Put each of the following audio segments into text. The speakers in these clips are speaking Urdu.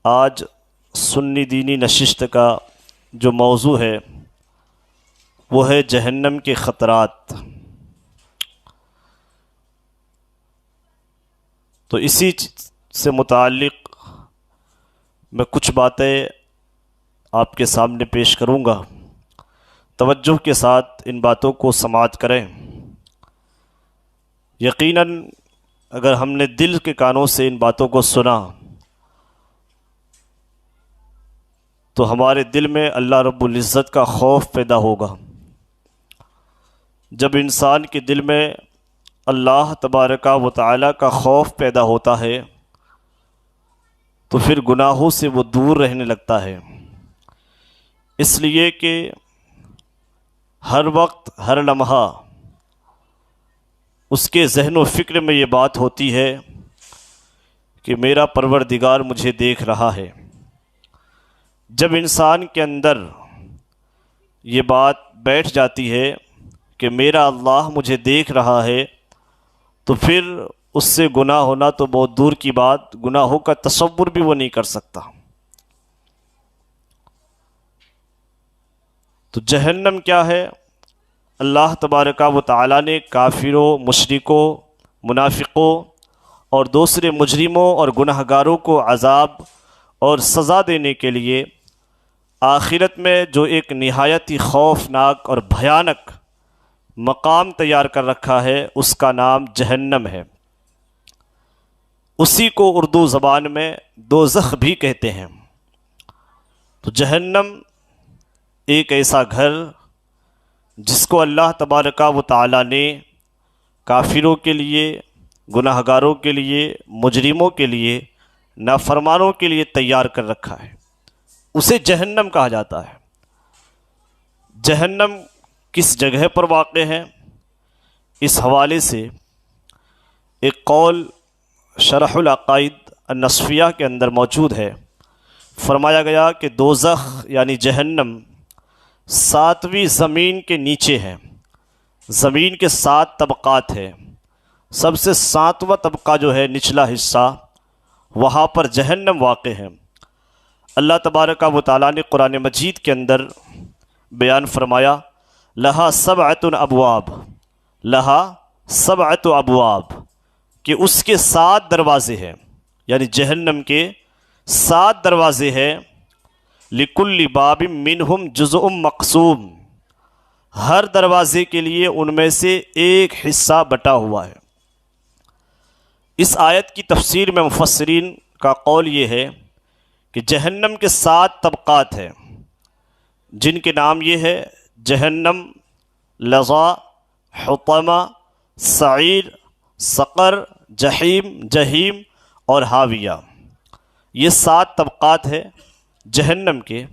آج سنی دینی نشست کا جو موضوع ہے وہ ہے جہنم کے خطرات۔ تو اسی سے متعلق میں کچھ باتیں آپ کے سامنے پیش کروں گا، توجہ کے ساتھ ان باتوں کو سماعت کریں۔ یقیناً اگر ہم نے دل کے کانوں سے ان باتوں کو سنا تو ہمارے دل میں اللہ رب العزت کا خوف پیدا ہوگا۔ جب انسان کے دل میں اللہ تبارک و تعالی کا خوف پیدا ہوتا ہے تو پھر گناہوں سے وہ دور رہنے لگتا ہے، اس لیے کہ ہر وقت ہر لمحہ اس کے ذہن و فکر میں یہ بات ہوتی ہے کہ میرا پروردگار مجھے دیکھ رہا ہے۔ جب انسان کے اندر یہ بات بیٹھ جاتی ہے کہ میرا اللہ مجھے دیکھ رہا ہے تو پھر اس سے گناہ ہونا تو بہت دور کی بات، گناہوں کا تصور بھی وہ نہیں کر سکتا۔ تو جہنم کیا ہے؟ اللہ تبارک و تعالیٰ نے کافروں، مشرکوں، منافقوں اور دوسرے مجرموں اور گناہگاروں کو عذاب اور سزا دینے کے لیے آخرت میں جو ایک نہایت ہی خوفناک اور بھیانک مقام تیار کر رکھا ہے اس کا نام جہنم ہے۔ اسی کو اردو زبان میں دوزخ بھی کہتے ہیں۔ تو جہنم ایک ایسا گھر جس کو اللہ تبارک و تعالیٰ نے کافروں کے لیے، گناہگاروں کے لیے، مجرموں کے لیے، نافرمانوں کے لیے تیار کر رکھا ہے، اسے جہنم کہا جاتا ہے۔ جہنم کس جگہ پر واقع ہے؟ اس حوالے سے ایک قول شرح العقائد النصفیہ کے اندر موجود ہے۔ فرمایا گیا کہ دوزخ یعنی جہنم 7ویں زمین کے نیچے ہے۔ زمین کے 7 طبقات ہیں، سب سے 7واں طبقہ جو ہے نچلا حصہ، وہاں پر جہنم واقع ہے۔ اللہ تبارک و تعالیٰ نے قرآن مجید کے اندر بیان فرمایا لہا 7 ابواب، لہا 7 ابواب، کہ اس کے 7 دروازے ہیں، یعنی جہنم کے 7 دروازے ہیں۔ لِكُلِّ بَابٍ مِّنْهُمْ جُزْءٌ مَقْسُومٌ، ہر دروازے کے لیے ان میں سے ایک حصہ بٹا ہوا ہے۔ اس آیت کی تفسیر میں مفسرین کا قول یہ ہے کہ جہنم کے 7 طبقات ہیں، جن کے نام یہ ہے جہنم، لظا، حطمہ، سعیر، سقر، جہیم اور حاویہ۔ یہ 7 طبقات ہیں جہنم کے۔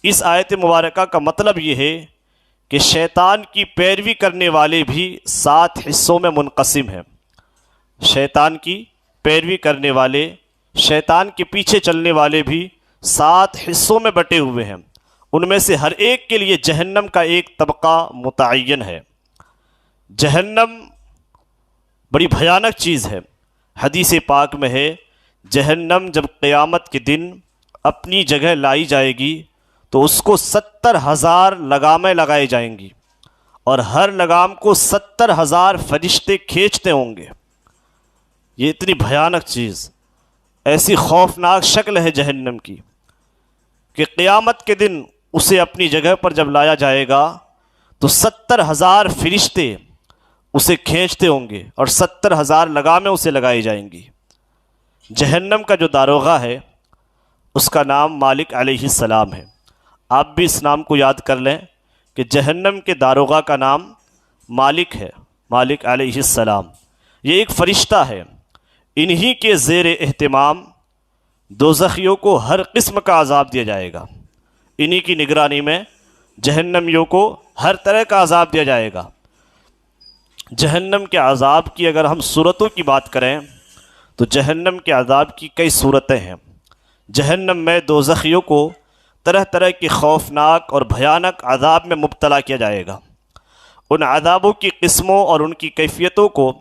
اس آیت مبارکہ کا مطلب یہ ہے کہ شیطان کی پیروی کرنے والے بھی 7 حصوں میں منقسم ہیں۔ شیطان کی پیروی کرنے والے، شیطان کے پیچھے چلنے والے بھی 7 حصوں میں بٹے ہوئے ہیں۔ ان میں سے ہر ایک کے لیے جہنم کا ایک طبقہ متعین ہے۔ جہنم بڑی بھیانک چیز ہے۔ حدیث پاک میں ہے جہنم جب قیامت کے دن اپنی جگہ لائی جائے گی تو اس کو 70,000 لگامیں لگائی جائیں گی، اور ہر لگام کو 70,000 فرشتے کھینچتے ہوں گے۔ یہ اتنی بھیانک چیز، ایسی خوفناک شکل ہے جہنم کی کہ قیامت کے دن اسے اپنی جگہ پر جب لایا جائے گا تو 70,000 فرشتے اسے کھینچتے ہوں گے اور 70,000 لگامیں اسے لگائی جائیں گی۔ جہنم کا جو داروغہ ہے اس کا نام مالک علیہ السلام ہے۔ آپ بھی اس نام کو یاد کر لیں کہ جہنم کے داروغہ کا نام مالک ہے، مالک علیہ السلام۔ یہ ایک فرشتہ ہے، انہی کے زیر اہتمام دوزخیوں کو ہر قسم کا عذاب دیا جائے گا۔ انہی کی نگرانی میں جہنمیوں کو ہر طرح کا عذاب دیا جائے گا۔ جہنم کے عذاب کی اگر ہم صورتوں کی بات کریں تو جہنم کے عذاب کی کئی صورتیں ہیں۔ جہنم میں دوزخیوں کو طرح طرح کے خوفناک اور بھیانک عذاب میں مبتلا کیا جائے گا۔ ان عذابوں کی قسموں اور ان کی کیفیتوں کو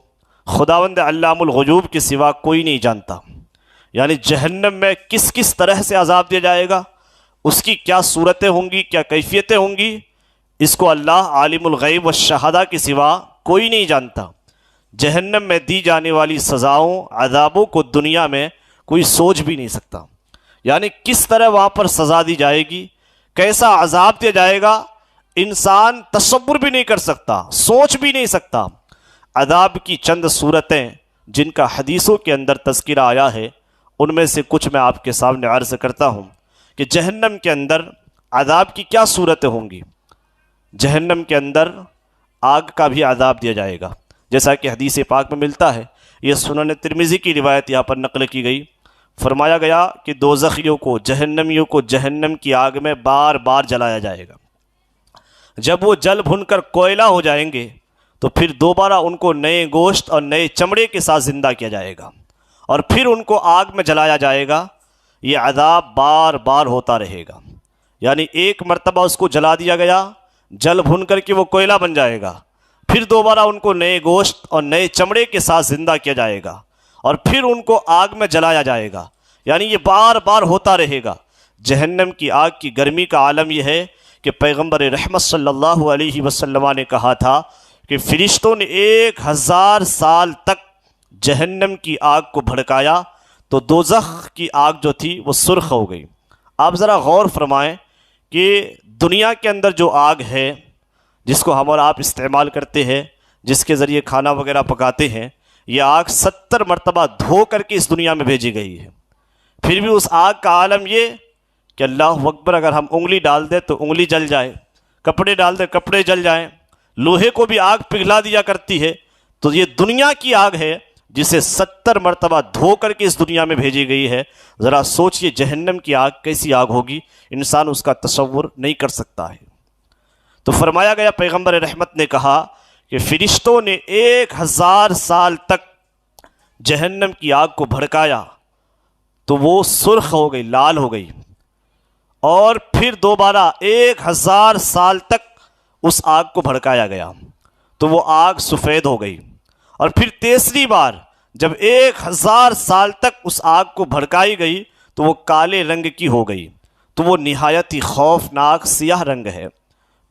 خداوند علام الغیوب کے سوا کوئی نہیں جانتا۔ یعنی جہنم میں کس کس طرح سے عذاب دیا جائے گا، اس کی کیا صورتیں ہوں گی، کیا کیفیتیں ہوں گی، اس کو اللہ عالم الغیب والشہادہ کے سوا کوئی نہیں جانتا۔ جہنم میں دی جانے والی سزاؤں عذابوں کو دنیا میں کوئی سوچ بھی نہیں سکتا، یعنی کس طرح وہاں پر سزا دی جائے گی، کیسا عذاب دیا جائے گا، انسان تصور بھی نہیں کر سکتا، سوچ بھی نہیں سکتا۔ عذاب کی چند صورتیں جن کا حدیثوں کے اندر تذکرہ آیا ہے، ان میں سے کچھ میں آپ کے سامنے عرض کرتا ہوں کہ جہنم کے اندر عذاب کی کیا صورتیں ہوں گی۔ جہنم کے اندر آگ کا بھی عذاب دیا جائے گا، جیسا کہ حدیث پاک میں ملتا ہے، یہ سنن ترمذی کی روایت یہاں پر نقل کی گئی۔ فرمایا گیا کہ دوزخیوں کو، جہنمیوں کو جہنم کی آگ میں بار بار جلایا جائے گا۔ جب وہ جل بھن کر کوئلہ ہو جائیں گے تو پھر دوبارہ ان کو نئے گوشت اور نئے چمڑے کے ساتھ زندہ کیا جائے گا، اور پھر ان کو آگ میں جلایا جائے گا۔ یہ عذاب بار بار ہوتا رہے گا، یعنی ایک مرتبہ اس کو جلا دیا گیا، جل بھن کر کے وہ کوئلہ بن جائے گا، پھر دوبارہ ان کو نئے گوشت اور نئے چمڑے کے ساتھ زندہ کیا جائے گا، اور پھر ان کو آگ میں جلایا جائے گا، یعنی یہ بار بار ہوتا رہے گا۔ جہنم کی آگ کی گرمی کا عالم یہ ہے کہ پیغمبر رحمت صلی اللہ علیہ وسلم نے کہا تھا کہ فرشتوں نے 1000 سال تک جہنم کی آگ کو بھڑکایا تو دوزخ کی آگ جو تھی وہ سرخ ہو گئی۔ آپ ذرا غور فرمائیں کہ دنیا کے اندر جو آگ ہے جس کو ہم اور آپ استعمال کرتے ہیں، جس کے ذریعے کھانا وغیرہ پکاتے ہیں، یہ آگ 70 مرتبہ دھو کر کے اس دنیا میں بھیجی گئی ہے۔ پھر بھی اس آگ کا عالم یہ کہ اللہ اکبر، اگر ہم انگلی ڈال دیں تو انگلی جل جائے، کپڑے ڈال دیں کپڑے جل جائیں، لوہے کو بھی آگ پگھلا دیا کرتی ہے۔ تو یہ دنیا کی آگ ہے جسے 70 مرتبہ دھو کر کے اس دنیا میں بھیجی گئی ہے۔ ذرا سوچئے جہنم کی آگ کیسی آگ ہوگی، انسان اس کا تصور نہیں کر سکتا ہے۔ تو فرمایا گیا، پیغمبر رحمت نے کہا کہ فرشتوں نے 1000 سال تک جہنم کی آگ کو بھڑکایا تو وہ سرخ ہو گئی، لال ہو گئی، اور پھر دوبارہ 1000 سال تک اس آگ کو بھڑکایا گیا تو وہ آگ سفید ہو گئی، اور پھر تیسری بار جب 1000 سال تک اس آگ کو بھڑکائی گئی تو وہ کالے رنگ کی ہو گئی، تو وہ نہایت ہی خوفناک سیاہ رنگ ہے۔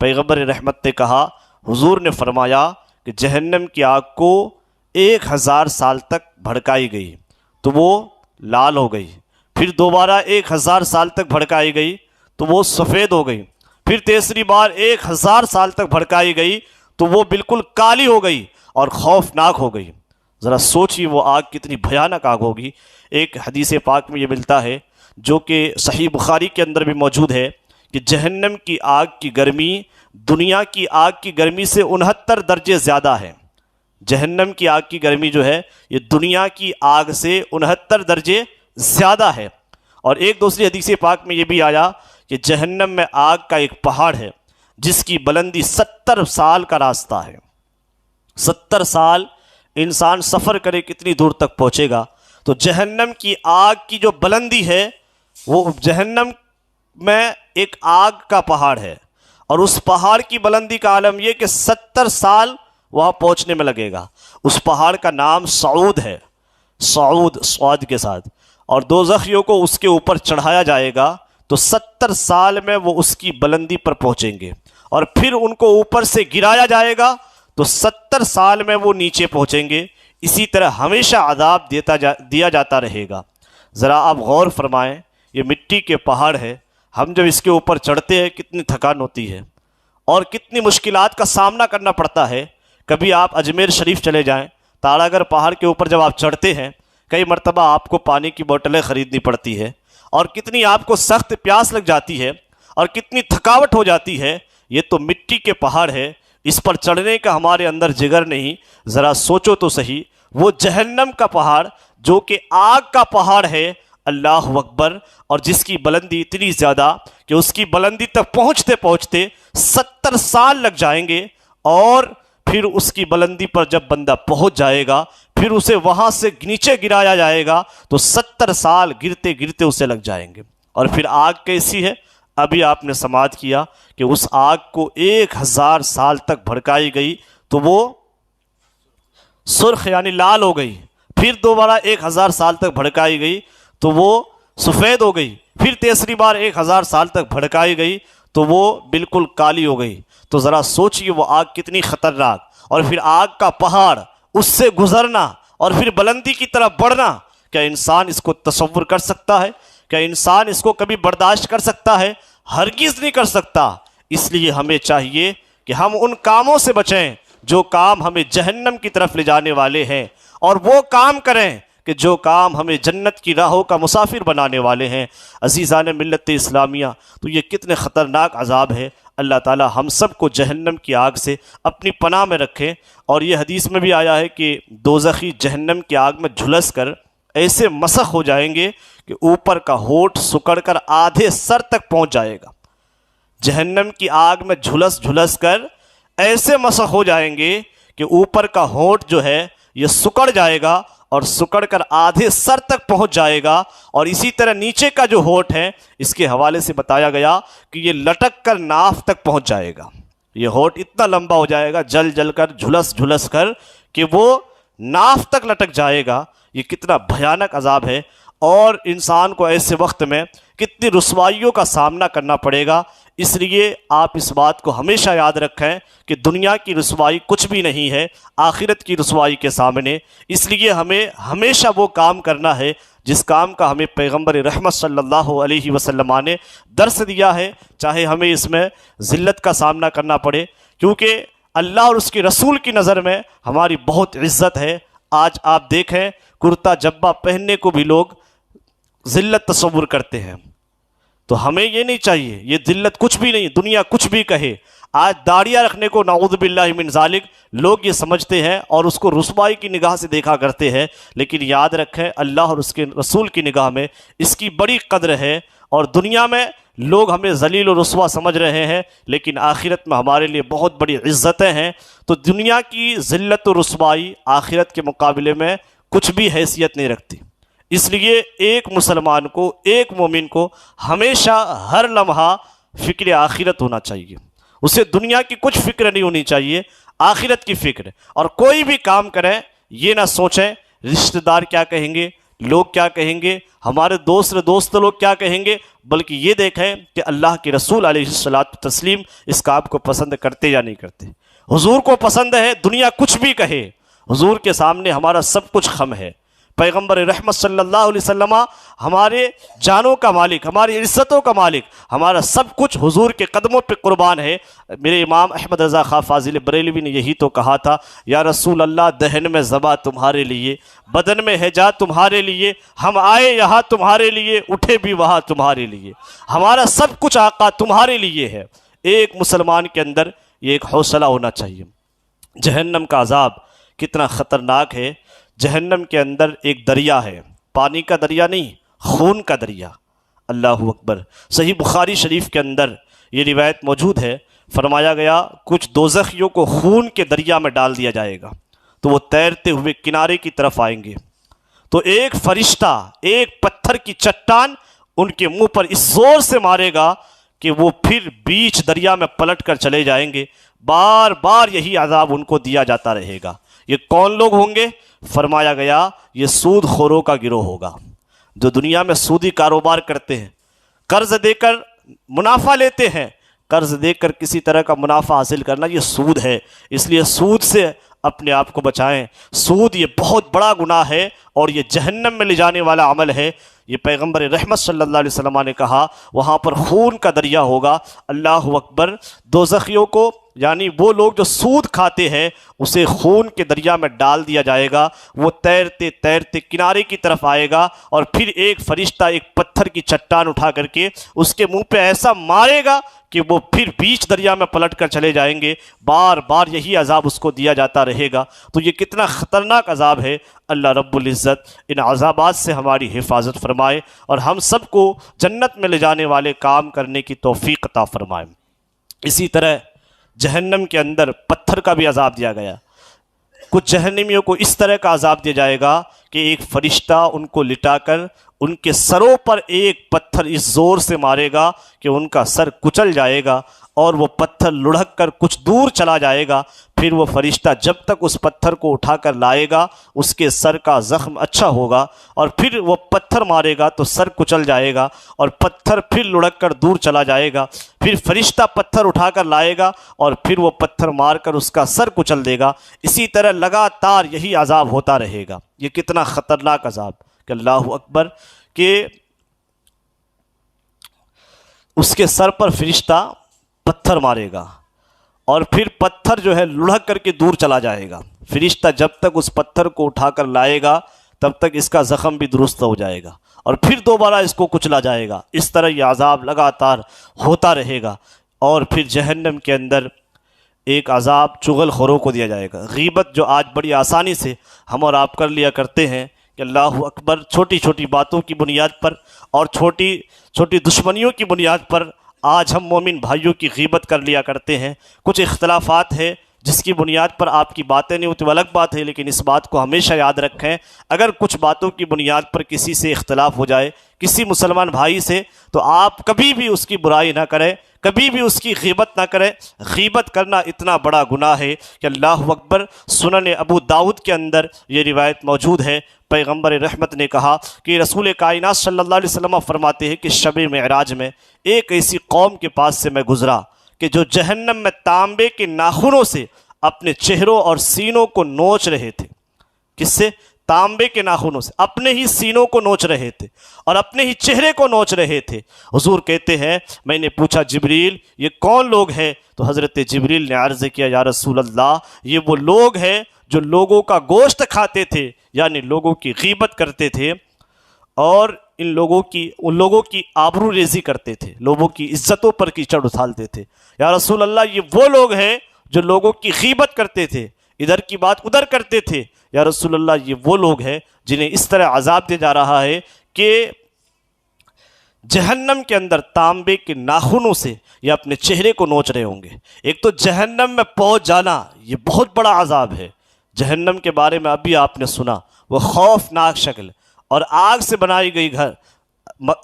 پیغمبر رحمت نے کہا، حضور نے فرمایا کہ جہنم کی آگ کو 1000 سال تک بھڑکائی گئی تو وہ لال ہو گئی، پھر دوبارہ 1000 سال تک بھڑکائی گئی تو وہ سفید ہو گئی، پھر تیسری بار 1000 سال تک بھڑکائی گئی تو وہ بالکل کالی ہو گئی اور خوفناک ہو گئی۔ ذرا سوچیے وہ آگ کتنی بھیانک آگ ہوگی۔ ایک حدیث پاک میں یہ ملتا ہے جو کہ صحیح بخاری کے اندر بھی موجود ہے کہ جہنم کی آگ کی گرمی دنیا کی آگ کی گرمی سے 69 درجے زیادہ ہے۔ جہنم کی آگ کی گرمی جو ہے یہ دنیا کی آگ سے 69 درجے زیادہ ہے۔ اور ایک دوسری حدیث پاک میں یہ بھی آیا کہ جہنم میں آگ کا ایک پہاڑ ہے جس کی بلندی 70 سال کا راستہ ہے۔ 70 سال انسان سفر کرے کتنی دور تک پہنچے گا؟ تو جہنم کی آگ کی جو بلندی ہے، وہ جہنم میں ایک آگ کا پہاڑ ہے، اور اس پہاڑ کی بلندی کا عالم یہ کہ 70 سال وہاں پہنچنے میں لگے گا۔ اس پہاڑ کا نام صعود ہے، صعود صاد کے ساتھ، اور دوزخیوں کو اس کے اوپر چڑھایا جائے گا تو 70 سال میں وہ اس کی بلندی پر پہنچیں گے، اور پھر ان کو اوپر سے گرایا جائے گا تو 70 سال میں وہ نیچے پہنچیں گے۔ اسی طرح ہمیشہ عذاب دیا جاتا رہے گا۔ ذرا آپ غور فرمائیں، یہ مٹی کے پہاڑ ہے، ہم جب اس کے اوپر چڑھتے ہیں کتنی تھکان ہوتی ہے اور کتنی مشکلات کا سامنا کرنا پڑتا ہے۔ کبھی آپ اجمیر شریف چلے جائیں، تاڑا گڑھ پہاڑ کے اوپر جب آپ چڑھتے ہیں، کئی مرتبہ آپ کو پانی کی بوتلیں خریدنی پڑتی ہے، اور کتنی آپ کو سخت پیاس لگ جاتی ہے اور کتنی تھکاوٹ ہو جاتی ہے۔ یہ تو مٹی کے پہاڑ ہے، اس پر چڑھنے کا ہمارے اندر جگر نہیں۔ ذرا سوچو تو صحیح، وہ جہنم کا پہاڑ جو کہ آگ کا پہاڑ ہے، اللہ اکبر، اور جس کی بلندی اتنی زیادہ کہ اس کی بلندی تک پہنچتے پہنچتے 70 سال لگ جائیں گے، اور پھر اس کی بلندی پر جب بندہ پہنچ جائے گا پھر اسے وہاں سے نیچے گرایا جائے گا تو 70 سال گرتے گرتے اسے لگ جائیں گے۔ اور پھر آگ کیسی ہے؟ ابھی آپ نے سماعت کیا کہ اس آگ کو 1000 سال تک بھڑکائی گئی تو وہ سرخ یعنی لال ہو گئی، پھر دوبارہ 1000 سال تک بھڑکائی گئی تو وہ سفید ہو گئی، پھر تیسری بار 1000 سال تک بھڑکائی گئی تو وہ بالکل کالی ہو گئی۔ تو ذرا سوچئے وہ آگ کتنی خطرناک، اور پھر آگ کا پہاڑ، اس سے گزرنا اور پھر بلندی کی طرف بڑھنا، کیا انسان اس کو تصور کر سکتا ہے؟ کیا انسان اس کو کبھی برداشت کر سکتا ہے؟ ہرگز نہیں کر سکتا۔ اس لیے ہمیں چاہیے کہ ہم ان کاموں سے بچیں جو کام ہمیں جہنم کی طرف لے جانے والے ہیں، اور وہ کام کریں کہ جو کام ہمیں جنت کی راہوں کا مسافر بنانے والے ہیں۔ عزیزان ملت اسلامیہ، تو یہ کتنے خطرناک عذاب ہے۔ اللہ تعالی ہم سب کو جہنم کی آگ سے اپنی پناہ میں رکھیں۔ اور یہ حدیث میں بھی آیا ہے کہ دوزخی جہنم کی آگ میں جھلس کر ایسے مسخ ہو جائیں گے کہ اوپر کا ہونٹ سکڑ کر آدھے سر تک پہنچ جائے گا۔ جہنم کی آگ میں جھلس جھلس کر ایسے مسخ ہو جائیں گے کہ اوپر کا ہونٹ جو ہے یہ سکڑ جائے گا اور سکڑ کر آدھے سر تک پہنچ جائے گا، اور اسی طرح نیچے کا جو ہونٹ ہے اس کے حوالے سے بتایا گیا کہ یہ لٹک کر ناف تک پہنچ جائے گا۔ یہ ہونٹ اتنا لمبا ہو جائے گا جل جل کر، جھلس جھلس کر، کہ وہ ناف تک لٹک جائے گا۔ یہ کتنا بھیانک عذاب ہے، اور انسان کو ایسے وقت میں کتنی رسوائیوں کا سامنا کرنا پڑے گا۔ اس لیے آپ اس بات کو ہمیشہ یاد رکھیں کہ دنیا کی رسوائی کچھ بھی نہیں ہے آخرت کی رسوائی کے سامنے۔ اس لیے ہمیں ہمیشہ وہ کام کرنا ہے جس کام کا ہمیں پیغمبر رحمت صلی اللہ علیہ وسلم نے درس دیا ہے، چاہے ہمیں اس میں ذلت کا سامنا کرنا پڑے، کیونکہ اللہ اور اس کے رسول کی نظر میں ہماری بہت عزت ہے۔ آج آپ دیکھیں کرتا جبہ پہننے کو بھی لوگ ذلت تصور کرتے ہیں، تو ہمیں یہ نہیں چاہیے، یہ ذلت کچھ بھی نہیں، دنیا کچھ بھی کہے۔ آج داڑیاں رکھنے کو نعوذ باللہ من ذالک لوگ یہ سمجھتے ہیں اور اس کو رسوائی کی نگاہ سے دیکھا کرتے ہیں، لیکن یاد رکھیں اللہ اور اس کے رسول کی نگاہ میں اس کی بڑی قدر ہے۔ اور دنیا میں لوگ ہمیں ذلیل و رسوا سمجھ رہے ہیں، لیکن آخرت میں ہمارے لیے بہت بڑی عزتیں ہیں۔ تو دنیا کی ذلت و رسوائی آخرت کے مقابلے میں کچھ بھی حیثیت نہیں رکھتی۔ اس لیے ایک مسلمان کو، ایک مومن کو ہمیشہ ہر لمحہ فکر آخرت ہونا چاہیے۔ اسے دنیا کی کچھ فکر نہیں ہونی چاہیے، آخرت کی فکر۔ اور کوئی بھی کام کریں یہ نہ سوچیں رشتہ دار کیا کہیں گے، لوگ کیا کہیں گے، ہمارے دوست لوگ کیا کہیں گے، بلکہ یہ دیکھیں کہ اللہ کے رسول علیہ الصلوۃ والتسلیم اس کام کو پسند کرتے یا نہیں کرتے۔ حضور کو پسند ہے دنیا کچھ بھی کہے، حضور کے سامنے ہمارا سب کچھ خم ہے۔ پیغمبر رحمت صلی اللہ علیہ وسلم ہمارے جانوں کا مالک، ہماری عزتوں کا مالک، ہمارا سب کچھ حضور کے قدموں پہ قربان ہے۔ میرے امام احمد رضا خان فاضل بریلوی نے یہی تو کہا تھا، یا رسول اللہ دہن میں ذبح تمہارے لیے، بدن میں ہجا تمہارے لیے، ہم آئے یہاں تمہارے لیے، اٹھے بھی وہاں تمہارے لیے، ہمارا سب کچھ آقا تمہارے لیے ہے۔ ایک مسلمان کے اندر یہ ایک حوصلہ ہونا چاہیے۔ جہنم کا عذاب کتنا خطرناک ہے۔ جہنم کے اندر ایک دریا ہے، پانی کا دریا نہیں، خون کا دریا۔ اللہ اکبر۔ صحیح بخاری شریف کے اندر یہ روایت موجود ہے، فرمایا گیا کچھ دوزخیوں کو خون کے دریا میں ڈال دیا جائے گا تو وہ تیرتے ہوئے کنارے کی طرف آئیں گے، تو ایک فرشتہ ایک پتھر کی چٹان ان کے منہ پر اس زور سے مارے گا کہ وہ پھر بیچ دریا میں پلٹ کر چلے جائیں گے۔ بار بار یہی عذاب ان کو دیا جاتا رہے گا۔ یہ کون لوگ ہوں گے؟ فرمایا گیا یہ سود خوروں کا گروہ ہوگا، جو دنیا میں سودی کاروبار کرتے ہیں، قرض دے کر منافع لیتے ہیں۔ قرض دے کر کسی طرح کا منافع حاصل کرنا یہ سود ہے، اس لیے سود سے اپنے آپ کو بچائیں۔ سود یہ بہت بڑا گناہ ہے اور یہ جہنم میں لے جانے والا عمل ہے۔ یہ پیغمبر رحمت صلی اللہ علیہ وسلم نے کہا وہاں پر خون کا دریا ہوگا۔ اللہ اکبر۔ دوزخیوں کو یعنی وہ لوگ جو سود کھاتے ہیں اسے خون کے دریا میں ڈال دیا جائے گا، وہ تیرتے تیرتے کنارے کی طرف آئے گا اور پھر ایک فرشتہ ایک پتھر کی چٹان اٹھا کر کے اس کے منہ پہ ایسا مارے گا کہ وہ پھر بیچ دریا میں پلٹ کر چلے جائیں گے۔ بار بار یہی عذاب اس کو دیا جاتا رہے گا۔ تو یہ کتنا خطرناک عذاب ہے۔ اللہ رب العزت ان عذابات سے ہماری حفاظت فرمائے اور ہم سب کو جنت میں لے جانے والے کام کرنے کی توفیق عطا فرمائے۔ اسی طرح جہنم کے اندر پتھر کا بھی عذاب دیا گیا۔ کچھ جہنمیوں کو اس طرح کا عذاب دیا جائے گا کہ ایک فرشتہ ان کو لٹا کر ان کے سروں پر ایک پتھر اس زور سے مارے گا کہ ان کا سر کچل جائے گا۔ اور وہ پتھر لڑھک کر کچھ دور چلا جائے گا، پھر وہ فرشتہ جب تک اس پتھر کو اٹھا کر لائے گا اس کے سر کا زخم اچھا ہوگا، اور پھر وہ پتھر مارے گا تو سر کچل جائے گا، اور پتھر پھر لڑھک کر دور چلا جائے گا، پھر فرشتہ پتھر اٹھا کر لائے گا اور پھر وہ پتھر مار کر اس کا سر کچل دے گا۔ اسی طرح لگاتار یہی عذاب ہوتا رہے گا۔ یہ کتنا خطرناک عذاب کہ اللہ اکبر، کہ اس کے سر پر فرشتہ پتھر مارے گا اور پھر پتھر جو ہے لڑھک کر کے دور چلا جائے گا۔ فرشتہ جب تک اس پتھر کو اٹھا کر لائے گا تب تک اس کا زخم بھی درست ہو جائے گا، اور پھر دوبارہ اس کو کچلا جائے گا۔ اس طرح یہ عذاب لگاتار ہوتا رہے گا۔ اور پھر جہنم کے اندر ایک عذاب چغل خوروں کو دیا جائے گا۔ غیبت جو آج بڑی آسانی سے ہم اور آپ کر لیا کرتے ہیں کہ اللہ اکبر، چھوٹی چھوٹی باتوں کی بنیاد پر اور چھوٹی چھوٹی دشمنیوں کی بنیاد پر آج ہم مومن بھائیوں کی غیبت کر لیا کرتے ہیں۔ کچھ اختلافات ہے جس کی بنیاد پر آپ کی باتیں نہیں ہوتی، وہ الگ بات ہے، لیکن اس بات کو ہمیشہ یاد رکھیں، اگر کچھ باتوں کی بنیاد پر کسی سے اختلاف ہو جائے، کسی مسلمان بھائی سے، تو آپ کبھی بھی اس کی برائی نہ کریں، کبھی بھی اس کی غیبت نہ کریں۔ غیبت کرنا اتنا بڑا گناہ ہے کہ اللہ اکبر، سنن ابو داؤد کے اندر یہ روایت موجود ہے، پیغمبر رحمت نے کہا کہ رسول کائنات صلی اللہ علیہ وسلم فرماتے ہیں کہ شب معراج میں ایک ایسی قوم کے پاس سے میں گزرا کہ جو جہنم میں تانبے کے ناخنوں سے اپنے چہروں اور سینوں کو نوچ رہے تھے۔ کس سے؟ تانبے کے ناخنوں سے اپنے ہی سینوں کو نوچ رہے تھے اور اپنے ہی چہرے کو نوچ رہے تھے۔ حضور کہتے ہیں میں نے پوچھا جبریل یہ کون لوگ ہیں؟ تو حضرت جبریل نے عرض کیا یا رسول اللہ یہ وہ لوگ ہیں جو لوگوں کا گوشت کھاتے تھے، یعنی لوگوں کی غیبت کرتے تھے اور ان لوگوں کی آبرو ریزی کرتے تھے، لوگوں کی عزتوں پر کیچڑ اچھالتے تھے۔ یا رسول اللہ یہ وہ لوگ ہیں جو لوگوں کی غیبت کرتے تھے، ادھر کی بات ادھر کرتے تھے۔ یا رسول اللہ یہ وہ لوگ ہیں جنہیں اس طرح عذاب دیا جا رہا ہے کہ جہنم کے اندر تانبے کے ناخنوں سے یہ اپنے چہرے کو نوچ رہے ہوں گے۔ ایک تو جہنم میں پہنچ جانا یہ بہت بڑا عذاب ہے۔ جہنم کے بارے میں ابھی آپ نے سنا، وہ خوفناک شکل اور آگ سے بنائی گئی گھر،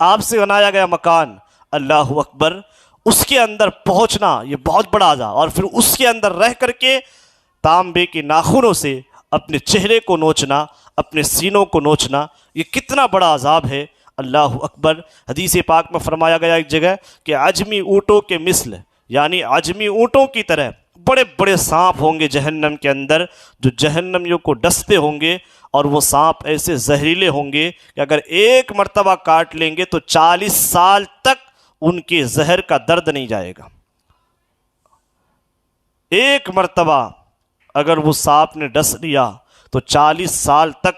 آگ سے بنایا گیا مکان، اللہ اکبر، اس کے اندر پہنچنا یہ بہت بڑا عذاب، اور پھر اس کے اندر رہ کر کے تانبے کے ناخنوں سے اپنے چہرے کو نوچنا، اپنے سینوں کو نوچنا، یہ کتنا بڑا عذاب ہے، اللہ اکبر۔ حدیث پاک میں فرمایا گیا ایک جگہ کہ عجمی اونٹوں کے مثل، یعنی عجمی اونٹوں کی طرح بڑے بڑے سانپ ہوں گے جہنم کے اندر جو جہنمیوں کو ڈستے ہوں گے، اور وہ سانپ ایسے زہریلے ہوں گے کہ اگر ایک مرتبہ کاٹ لیں گے تو 40 سال تک ان کے زہر کا درد نہیں جائے گا۔ ایک مرتبہ اگر وہ سانپ نے ڈس لیا تو 40 سال تک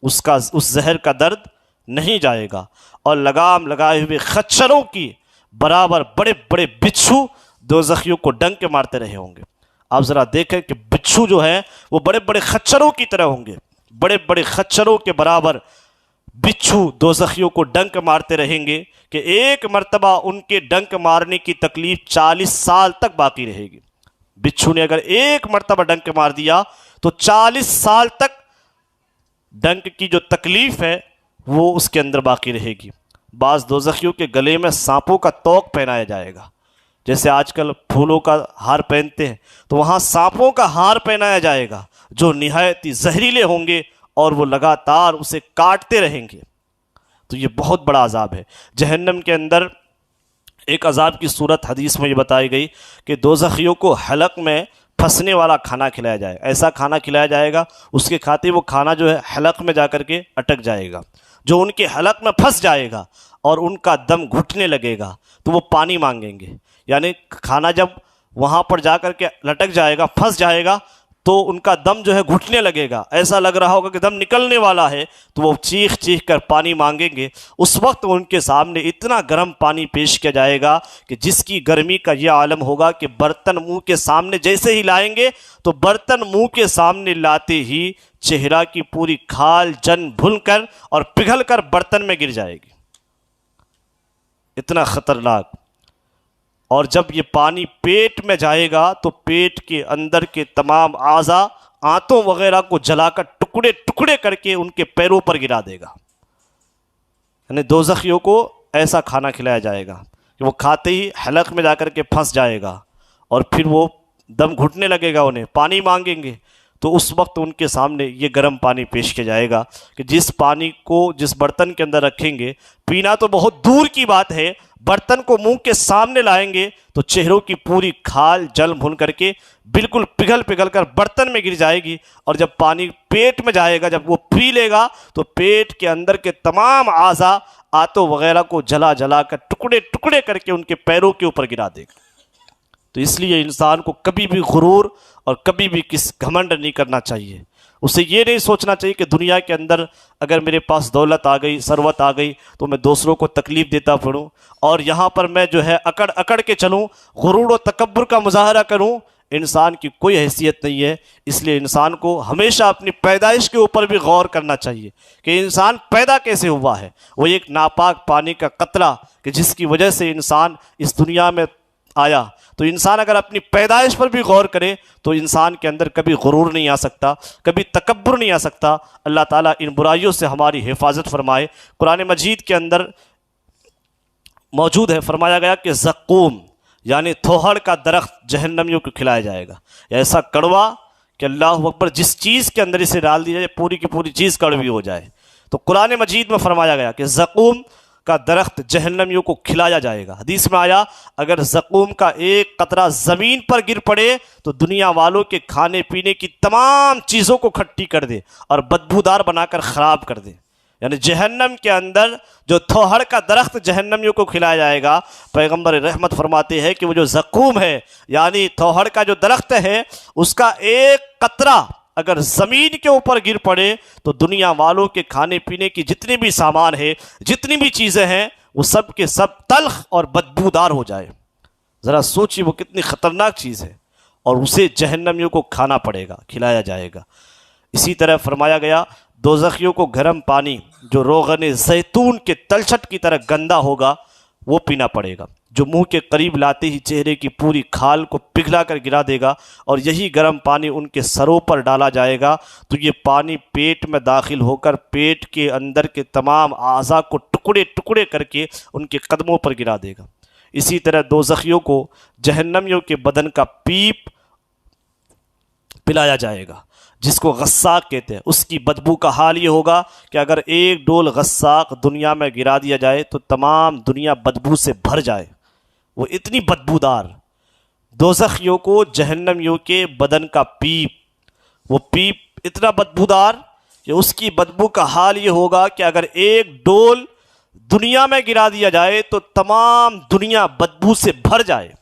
اس زہر کا درد نہیں جائے گا، اور لگام لگائے ہوئے خچروں کی برابر بڑے بڑے بچھو دوزخیوں کو ڈنک مارتے رہے ہوں گے۔ آپ ذرا دیکھیں کہ بچھو جو ہیں وہ بڑے بڑے خچروں کی طرح ہوں گے، بڑے بڑے خچروں کے برابر بچھو دوزخیوں کو ڈنک مارتے رہیں گے کہ ایک مرتبہ ان کے ڈنک مارنے کی تکلیف 40 سال تک باقی رہے گی۔ بچھو نے اگر ایک مرتبہ ڈنک مار دیا تو 40 سال تک ڈنک کی جو تکلیف ہے وہ اس کے اندر باقی رہے گی۔ بعض دوزخیوں کے گلے میں سانپوں کا توق پہنایا جائے گا، جیسے آج کل پھولوں کا ہار پہنتے ہیں تو وہاں سانپوں کا ہار پہنایا جائے گا جو نہایت ہی زہریلے ہوں گے اور وہ لگاتار اسے کاٹتے رہیں گے۔ تو یہ بہت بڑا عذاب ہے۔ جہنم کے اندر ایک عذاب کی صورت حدیث میں یہ بتائی گئی کہ دوزخیوں کو حلق میں پھنسنے والا کھانا کھلایا جائے، ایسا کھانا کھلایا جائے گا اس کے کھاتے وہ کھانا جو ہے حلق میں جا کر کے اٹک جائے گا، جو ان کے حلق میں پھنس جائے گا اور ان کا دم گھٹنے لگے گا تو وہ پانی مانگیں گے، یعنی کھانا جب وہاں پر جا کر کے لٹک جائے گا، پھنس جائے گا تو ان کا دم جو ہے گھٹنے لگے گا، ایسا لگ رہا ہوگا کہ دم نکلنے والا ہے، تو وہ چیخ چیخ کر پانی مانگیں گے۔ اس وقت ان کے سامنے اتنا گرم پانی پیش کیا جائے گا کہ جس کی گرمی کا یہ عالم ہوگا کہ برتن منہ کے سامنے جیسے ہی لائیں گے تو برتن منہ کے سامنے لاتے ہی چہرہ کی پوری کھال جن بھن کر اور پگھل کر برتن میں گر جائے گی، اتنا خطرناک۔ اور جب یہ پانی پیٹ میں جائے گا تو پیٹ کے اندر کے تمام اعضاء آنتوں وغیرہ کو جلا کر ٹکڑے ٹکڑے کر کے ان کے پیروں پر گرا دے گا، یعنی دوزخیوں کو ایسا کھانا کھلایا جائے گا کہ وہ کھاتے ہی حلق میں جا کر کے پھنس جائے گا اور پھر وہ دم گھٹنے لگے گا، انہیں پانی مانگیں گے تو اس وقت ان کے سامنے یہ گرم پانی پیش کیا جائے گا کہ جس پانی کو جس برتن کے اندر رکھیں گے، پینا تو بہت دور کی بات ہے، برتن کو منہ کے سامنے لائیں گے تو چہروں کی پوری کھال جل بھن کر کے بالکل پگھل کر برتن میں گر جائے گی، اور جب پانی پیٹ میں جائے گا، جب وہ پی لے گا تو پیٹ کے اندر کے تمام اعضاء آتوں وغیرہ کو جلا کر ٹکڑے کر کے ان کے پیروں کے اوپر گرا دے گا۔ تو اس لیے انسان کو کبھی بھی غرور اور کبھی بھی گھمنڈ نہیں کرنا چاہیے۔ اسے یہ نہیں سوچنا چاہیے کہ دنیا کے اندر اگر میرے پاس دولت آ گئی، ثروت آ گئی تو میں دوسروں کو تکلیف دیتا پھروں، اور یہاں پر میں جو ہے اکڑ کے چلوں، غرور و تکبر کا مظاہرہ کروں۔ انسان کی کوئی حیثیت نہیں ہے۔ اس لیے انسان کو ہمیشہ اپنی پیدائش کے اوپر بھی غور کرنا چاہیے کہ انسان پیدا کیسے ہوا ہے۔ وہ ایک ناپاک پانی کا قطرہ کہ جس کی وجہ سے انسان اس دنیا میں آیا، تو انسان اگر اپنی پیدائش پر بھی غور کرے تو انسان کے اندر کبھی غرور نہیں آ سکتا، کبھی تکبر نہیں آ سکتا۔ اللہ تعالیٰ ان برائیوں سے ہماری حفاظت فرمائے۔ قرآن مجید کے اندر موجود ہے، فرمایا گیا کہ زقوم یعنی تھوہڑ کا درخت جہنمیوں کو کھلایا جائے گا، ایسا کڑوا کہ اللہ اکبر، جس چیز کے اندر اسے ڈال دیا جائے پوری کی پوری چیز کڑوی ہو جائے۔ تو قرآن مجید میں فرمایا گیا کہ زقوم کا درخت جہنمیوں کو کھلایا جائے گا۔ حدیث میں آیا اگر زقوم کا ایک قطرہ زمین پر گر پڑے تو دنیا والوں کے کھانے پینے کی تمام چیزوں کو کھٹی کر دے اور بدبودار بنا کر خراب کر دے۔ یعنی جہنم کے اندر جو تھوہڑ کا درخت جہنمیوں کو کھلایا جائے گا، پیغمبر رحمت فرماتے ہیں کہ وہ جو زقوم ہے یعنی تھوہڑ کا جو درخت ہے، اس کا ایک قطرہ اگر زمین کے اوپر گر پڑے تو دنیا والوں کے کھانے پینے کی جتنے بھی سامان ہے، جتنی بھی چیزیں ہیں، وہ سب کے سب تلخ اور بدبودار ہو جائے۔ ذرا سوچیے وہ کتنی خطرناک چیز ہے، اور اسے جہنمیوں کو کھانا پڑے گا، کھلایا جائے گا۔ اسی طرح فرمایا گیا دوزخیوں کو گرم پانی جو روغن زیتون کے تلچھٹ کی طرح گندا ہوگا وہ پینا پڑے گا، جو منہ کے قریب لاتے ہی چہرے کی پوری کھال کو پگھلا کر گرا دے گا، اور یہی گرم پانی ان کے سروں پر ڈالا جائے گا تو یہ پانی پیٹ میں داخل ہو کر پیٹ کے اندر کے تمام اعضاء کو ٹکڑے کر کے ان کے قدموں پر گرا دے گا۔ اسی طرح دوزخیوں کو جہنمیوں کے بدن کا پیپ پلایا جائے گا جس کو غساق کہتے ہیں۔ اس کی بدبو کا حال یہ ہوگا کہ اگر ایک ڈول غساق دنیا میں گرا دیا جائے تو تمام دنیا بدبو سے بھر جائے، وہ اتنی بدبودار۔ دوزخیوں کو جہنمیوں کے بدن کا پیپ، وہ پیپ اتنا بدبودار کہ اس کی بدبو کا حال یہ ہوگا کہ اگر ایک ڈول دنیا میں گرا دیا جائے تو تمام دنیا بدبو سے بھر جائے۔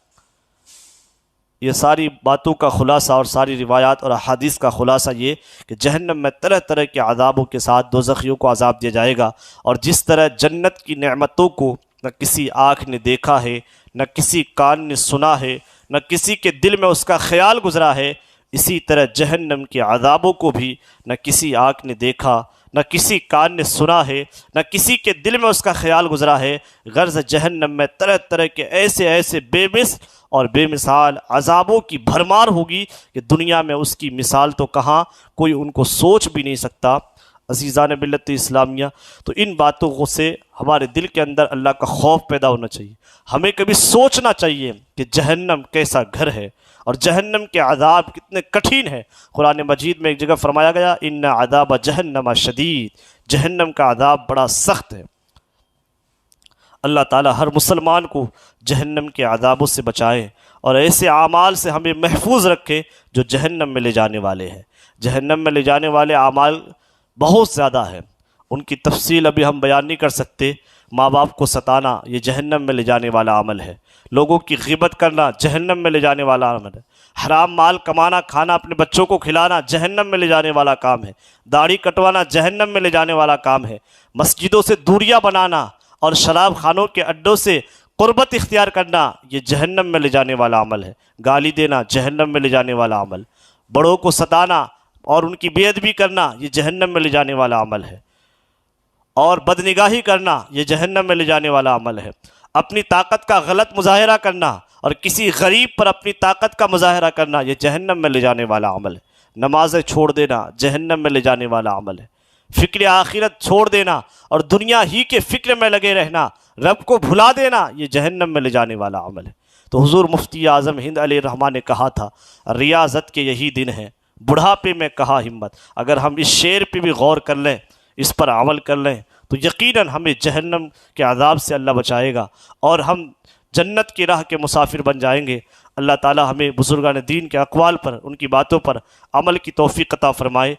یہ ساری باتوں کا خلاصہ اور ساری روایات اور احادیث کا خلاصہ یہ کہ جہنم میں طرح طرح کے عذابوں کے ساتھ دوزخیوں کو عذاب دیا جائے گا، اور جس طرح جنت کی نعمتوں کو نہ کسی آنکھ نے دیکھا ہے، نہ کسی کان نے سنا ہے، نہ کسی کے دل میں اس کا خیال گزرا ہے، اسی طرح جہنم کے عذابوں کو بھی نہ کسی آنکھ نے دیکھا، نہ کسی کان نے سنا ہے، نہ کسی کے دل میں اس کا خیال گزرا ہے۔ غرض جہنم میں طرح طرح کے ایسے بے مثل اور بے مثال عذابوں کی بھرمار ہوگی کہ دنیا میں اس کی مثال تو کہاں، کوئی ان کو سوچ بھی نہیں سکتا۔ عزیزان ملت اسلامیہ، تو ان باتوں سے ہمارے دل کے اندر اللہ کا خوف پیدا ہونا چاہیے۔ ہمیں کبھی سوچنا چاہیے کہ جہنم کیسا گھر ہے اور جہنم کے عذاب کتنے کٹھن ہیں۔ قرآن مجید میں ایک جگہ فرمایا گیا ان عذاب جہنم شدید، جہنم کا عذاب بڑا سخت ہے۔ اللہ تعالی ہر مسلمان کو جہنم کے عذابوں سے بچائے اور ایسے اعمال سے ہمیں محفوظ رکھے جو جہنم میں لے جانے والے ہیں۔ جہنم میں لے جانے والے اعمال بہت زیادہ ہیں، ان کی تفصیل ابھی ہم بیان نہیں کر سکتے۔ ماں باپ کو ستانا یہ جہنم میں لے جانے والا عمل ہے، لوگوں کی غیبت کرنا جہنم میں لے جانے والا عمل ہے، حرام مال کمانا، کھانا اپنے بچوں کو کھلانا جہنم میں لے جانے والا کام ہے، داڑھی کٹوانا جہنم میں لے جانے والا کام ہے، مسجدوں سے دوریاں بنانا اور شراب خانوں کے اڈوں سے قربت اختیار کرنا یہ جہنم میں لے جانے والا عمل ہے، گالی دینا جہنم میں لے جانے والا عمل، بڑوں کو ستانا اور ان کی بے ادبی کرنا یہ جہنم میں لے جانے والا عمل ہے، اور بدنگاہی کرنا یہ جہنم میں لے جانے والا عمل ہے، اپنی طاقت کا غلط مظاہرہ کرنا اور کسی غریب پر اپنی طاقت کا مظاہرہ کرنا یہ جہنم میں لے جانے والا عمل ہے، نمازیں چھوڑ دینا جہنم میں لے جانے والا عمل ہے، فکر آخرت چھوڑ دینا اور دنیا ہی کے فکر میں لگے رہنا، رب کو بھلا دینا، یہ جہنم میں لے جانے والا عمل ہے۔ تو حضور مفتی اعظم ہند علیہ الرحمٰ نے کہا تھا ریاضت کے یہی دن ہیں، بڑھاپے میں کہا ہمت۔ اگر ہم اس شعر پہ بھی غور کر لیں، اس پر عمل کر لیں، تو یقیناً ہمیں جہنم کے عذاب سے اللہ بچائے گا اور ہم جنت کی راہ کے مسافر بن جائیں گے۔ اللہ تعالی ہمیں بزرگان دین کے اقوال پر، ان کی باتوں پر عمل کی توفیق عطا فرمائے،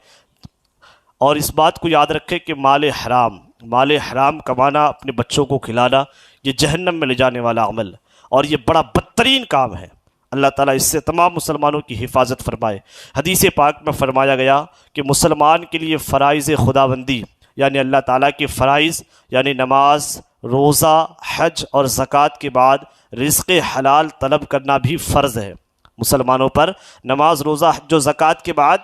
اور اس بات کو یاد رکھے کہ مال حرام کمانا، اپنے بچوں کو کھلانا، یہ جہنم میں لے جانے والا عمل، اور یہ بڑا بدترین کام ہے۔ اللہ تعالیٰ اس سے تمام مسلمانوں کی حفاظت فرمائے۔ حدیث پاک میں فرمایا گیا کہ مسلمان کے لیے فرائض خداوندی، یعنی اللہ تعالیٰ کے فرائض، یعنی نماز، روزہ، حج اور زکوٰۃ کے بعد رزق حلال طلب کرنا بھی فرض ہے۔ مسلمانوں پر نماز، روزہ، حج و زکوٰۃ کے بعد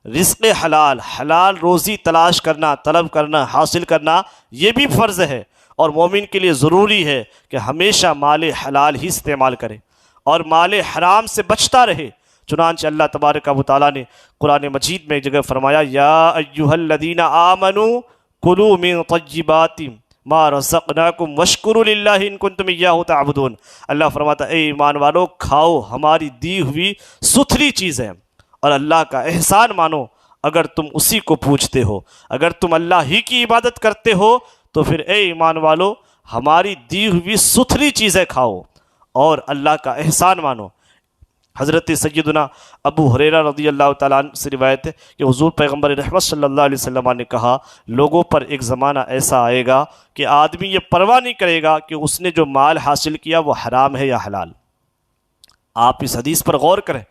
رزق حلال روزی تلاش کرنا، طلب کرنا، حاصل کرنا، یہ بھی فرض ہے، اور مومن کے لیے ضروری ہے کہ ہمیشہ مال حلال ہی استعمال کرے اور مال حرام سے بچتا رہے۔ چنانچہ اللہ تبارک و تعالیٰ نے قرآن مجید میں ایک جگہ فرمایا یا ایھا الذین آمنوا کلوا من طیبات ما رزقناکم واشکروا للہ ان کنتم ایاہ تعبدون۔ اللہ فرماتا اے ایمان والو، کھاؤ ہماری دی ہوئی ستھری چیزیں اور اللہ کا احسان مانو اگر تم اسی کو پوجتے ہو۔ اگر تم اللہ ہی کی عبادت کرتے ہو تو پھر اے ایمان والو ہماری دی ہوئی ستھری چیزیں کھاؤ اور اللہ کا احسان مانو۔ حضرت سیدنا ابو ہریرہ رضی اللہ تعالیٰ عنہ سے روایت ہے کہ حضور پیغمبر رحمت صلی اللہ علیہ وسلم نے کہا لوگوں پر ایک زمانہ ایسا آئے گا کہ آدمی یہ پرواہ نہیں کرے گا کہ اس نے جو مال حاصل کیا وہ حرام ہے یا حلال۔ آپ اس حدیث پر غور کریں،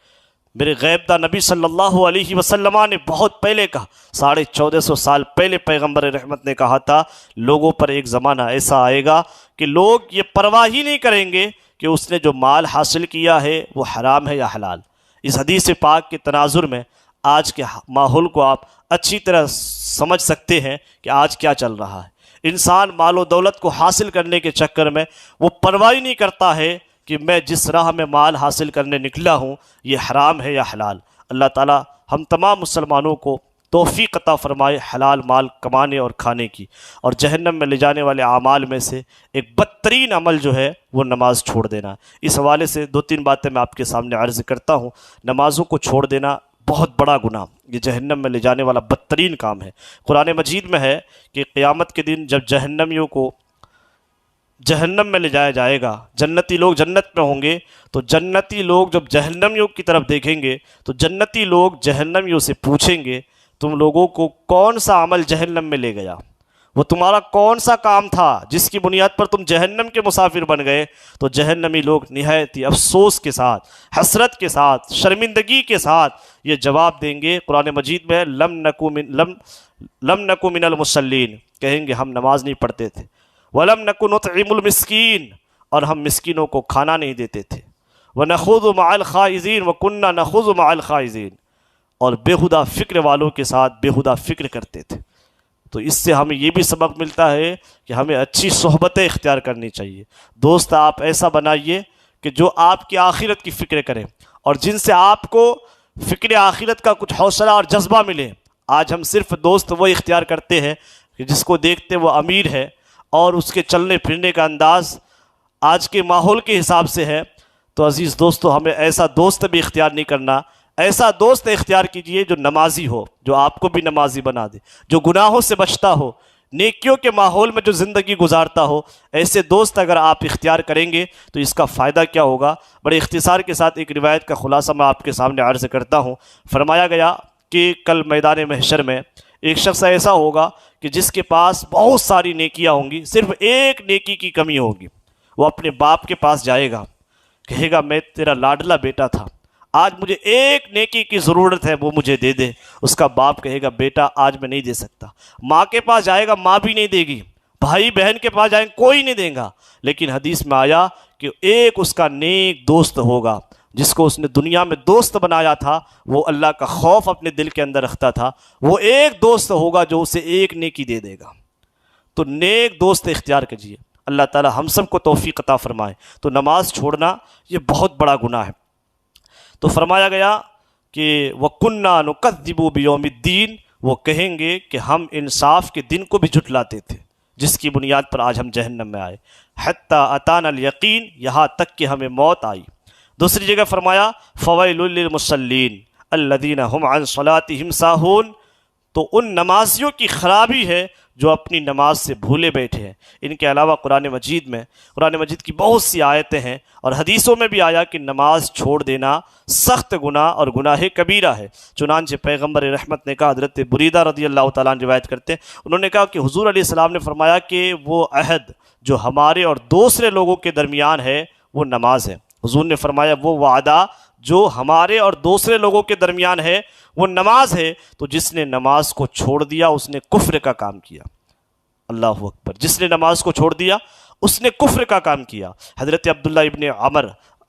میرے غیب داں نبی صلی اللہ علیہ وسلم نے بہت پہلے کہا، 1450 سال پہلے پیغمبر رحمت نے کہا تھا لوگوں پر ایک زمانہ ایسا آئے گا کہ لوگ یہ پرواہ ہی نہیں کریں گے کہ اس نے جو مال حاصل کیا ہے وہ حرام ہے یا حلال۔ اس حدیث پاک کے تناظر میں آج کے ماحول کو آپ اچھی طرح سمجھ سکتے ہیں کہ آج کیا چل رہا ہے۔ انسان مال و دولت کو حاصل کرنے کے چکر میں وہ پرواہ نہیں کرتا ہے کہ میں جس راہ میں مال حاصل کرنے نکلا ہوں یہ حرام ہے یا حلال۔ اللہ تعالی ہم تمام مسلمانوں کو توفیق عطا فرمائے حلال مال کمانے اور کھانے کی، اور جہنم میں لے جانے والے اعمال میں سے ایک بدترین عمل جو ہے وہ نماز چھوڑ دینا۔ اس حوالے سے 2-3 باتیں میں آپ کے سامنے عرض کرتا ہوں۔ نمازوں کو چھوڑ دینا بہت بڑا گناہ، یہ جہنم میں لے جانے والا بدترین کام ہے۔ قرآن مجید میں ہے کہ قیامت کے دن جب جہنمیوں کو جہنم میں لے جایا جائے گا، جنتی لوگ جنت میں ہوں گے، تو جنتی لوگ جب جہنمیوں کی طرف دیکھیں گے تو جنتی لوگ جہنمیوں سے پوچھیں گے تم لوگوں کو کون سا عمل جہنم میں لے گیا، وہ تمہارا کون سا کام تھا جس کی بنیاد پر تم جہنم کے مسافر بن گئے؟ تو جہنمی لوگ نہایت ہی افسوس کے ساتھ، حسرت کے ساتھ، شرمندگی کے ساتھ یہ جواب دیں گے۔ قرآن مجید میں لم نکو من المصلین، کہیں گے ہم نماز نہیں پڑھتے تھے، وَلَمْ نَكُ نُطْعِمُ الْمِسْكِينَ، اور ہم مسکینوں کو کھانا نہیں دیتے تھے، وَنَخُوضُ مَعَ الْخَائِضِينَ وَكُنَّا نَخُوضُ مَعَ الْخَائِضِينَ، اور بےہودہ فکر والوں کے ساتھ بےہودہ فکر کرتے تھے۔ تو اس سے ہمیں یہ بھی سبق ملتا ہے کہ ہمیں اچھی صحبتیں اختیار کرنی چاہیے۔ دوست آپ ایسا بنائیے کہ جو آپ کی آخرت کی فکر کریں اور جن سے آپ کو فکر آخرت کا کچھ حوصلہ اور جذبہ ملے۔ آج ہم صرف دوست وہ اختیار کرتے ہیں کہ جس کو دیکھتے وہ امیر ہے اور اس کے چلنے پھرنے کا انداز آج کے ماحول کے حساب سے ہے۔ تو عزیز دوستو، ہمیں ایسا دوست بھی اختیار نہیں کرنا۔ ایسا دوست اختیار کیجئے جو نمازی ہو، جو آپ کو بھی نمازی بنا دے، جو گناہوں سے بچتا ہو، نیکیوں کے ماحول میں جو زندگی گزارتا ہو۔ ایسے دوست اگر آپ اختیار کریں گے تو اس کا فائدہ کیا ہوگا؟ بڑے اختصار کے ساتھ ایک روایت کا خلاصہ میں آپ کے سامنے عرض کرتا ہوں۔ فرمایا گیا کہ کل میدان محشر میں ایک شخص ایسا ہوگا کہ جس کے پاس بہت ساری نیکیاں ہوں گی، صرف ایک نیکی کی کمی ہوگی۔ وہ اپنے باپ کے پاس جائے گا، کہے گا میں تیرا لاڈلا بیٹا تھا، آج مجھے ایک نیکی کی ضرورت ہے، وہ مجھے دے دے۔ اس کا باپ کہے گا بیٹا آج میں نہیں دے سکتا۔ ماں کے پاس جائے گا، ماں بھی نہیں دے گی۔ بھائی بہن کے پاس جائیں کوئی نہیں دے گا۔ لیکن حدیث میں آیا کہ ایک اس کا نیک دوست ہوگا جس کو اس نے دنیا میں دوست بنایا تھا، وہ اللہ کا خوف اپنے دل کے اندر رکھتا تھا، وہ ایک دوست ہوگا جو اسے ایک نیکی دے دے گا۔ تو نیک دوست اختیار کیجیے، اللہ تعالی ہم سب کو توفیق عطا فرمائے۔ تو نماز چھوڑنا یہ بہت بڑا گناہ ہے۔ تو فرمایا گیا کہ وَكُنَّا نُكَذِّبُ بِيَوْمِ الدِّينِ وہ کہیں گے کہ ہم انصاف کے دن کو بھی جھٹلاتے تھے جس کی بنیاد پر آج ہم جہنم میں آئے، حتی اتانا الیقین، یہاں تک کہ ہمیں موت آئی۔ دوسری جگہ فرمایا فویل للمصلین الذین هم عن صلاتهم ساہون، تو ان نمازیوں کی خرابی ہے جو اپنی نماز سے بھولے بیٹھے ہیں۔ ان کے علاوہ قرآن مجید کی بہت سی آیتیں ہیں اور حدیثوں میں بھی آیا کہ نماز چھوڑ دینا سخت گناہ اور گناہ کبیرہ ہے۔ چنانچہ پیغمبر رحمت نے کہا، حضرت بریدہ رضی اللہ تعالیٰ عنہ روایت کرتے ہیں، انہوں نے کہا کہ حضور علیہ السلام نے فرمایا کہ وہ عہد جو ہمارے اور دوسرے لوگوں کے درمیان ہے وہ نماز ہے۔ حضور نے فرمایا وہ وعدہ جو ہمارے اور دوسرے لوگوں کے درمیان ہے وہ نماز ہے، تو جس نے نماز کو چھوڑ دیا اس نے کفر کا کام کیا۔ اللہ اکبر، جس نے نماز کو چھوڑ دیا اس نے کفر کا کام کیا۔ حضرت عبداللہ ابن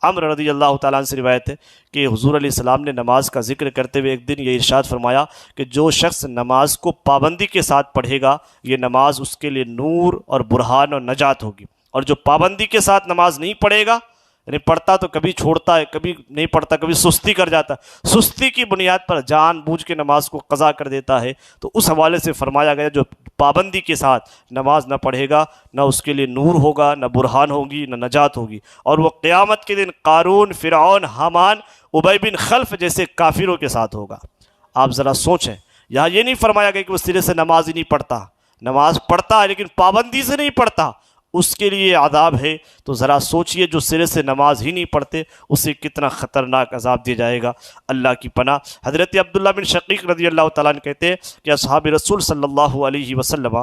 عمر رضی اللہ تعالیٰ عنہ سے روایت ہے کہ حضور علیہ السلام نے نماز کا ذکر کرتے ہوئے ایک دن یہ ارشاد فرمایا کہ جو شخص نماز کو پابندی کے ساتھ پڑھے گا یہ نماز اس کے لیے نور اور برہان اور نجات ہوگی، اور جو پابندی کے ساتھ نماز نہیں پڑھے گا، یعنی پڑھتا تو کبھی چھوڑتا ہے، کبھی نہیں پڑھتا، کبھی سستی کر جاتا ہے، سستی کی بنیاد پر جان بوجھ کے نماز کو قضا کر دیتا ہے، تو اس حوالے سے فرمایا گیا جو پابندی کے ساتھ نماز نہ پڑھے گا نہ اس کے لیے نور ہوگا، نہ برہان ہوگی، نہ نجات ہوگی، اور وہ قیامت کے دن قارون، فرعون، حامان، ابی بن خلف جیسے کافروں کے ساتھ ہوگا۔ آپ ذرا سوچیں، یہاں یہ نہیں فرمایا گیا کہ وہ سرے سے نماز ہی نہیں پڑھتا، نماز پڑھتا ہے لیکن پابندی سے نہیں پڑھتا، اس کے لیے عذاب ہے۔ تو ذرا سوچئے جو سرے سے نماز ہی نہیں پڑھتے اسے کتنا خطرناک عذاب دیا جائے گا، اللہ کی پناہ۔ حضرت عبداللہ بن شقیق رضی اللہ تعالیٰ عنہ کہتے ہیں کہ اصحاب رسول صلی اللہ علیہ وسلم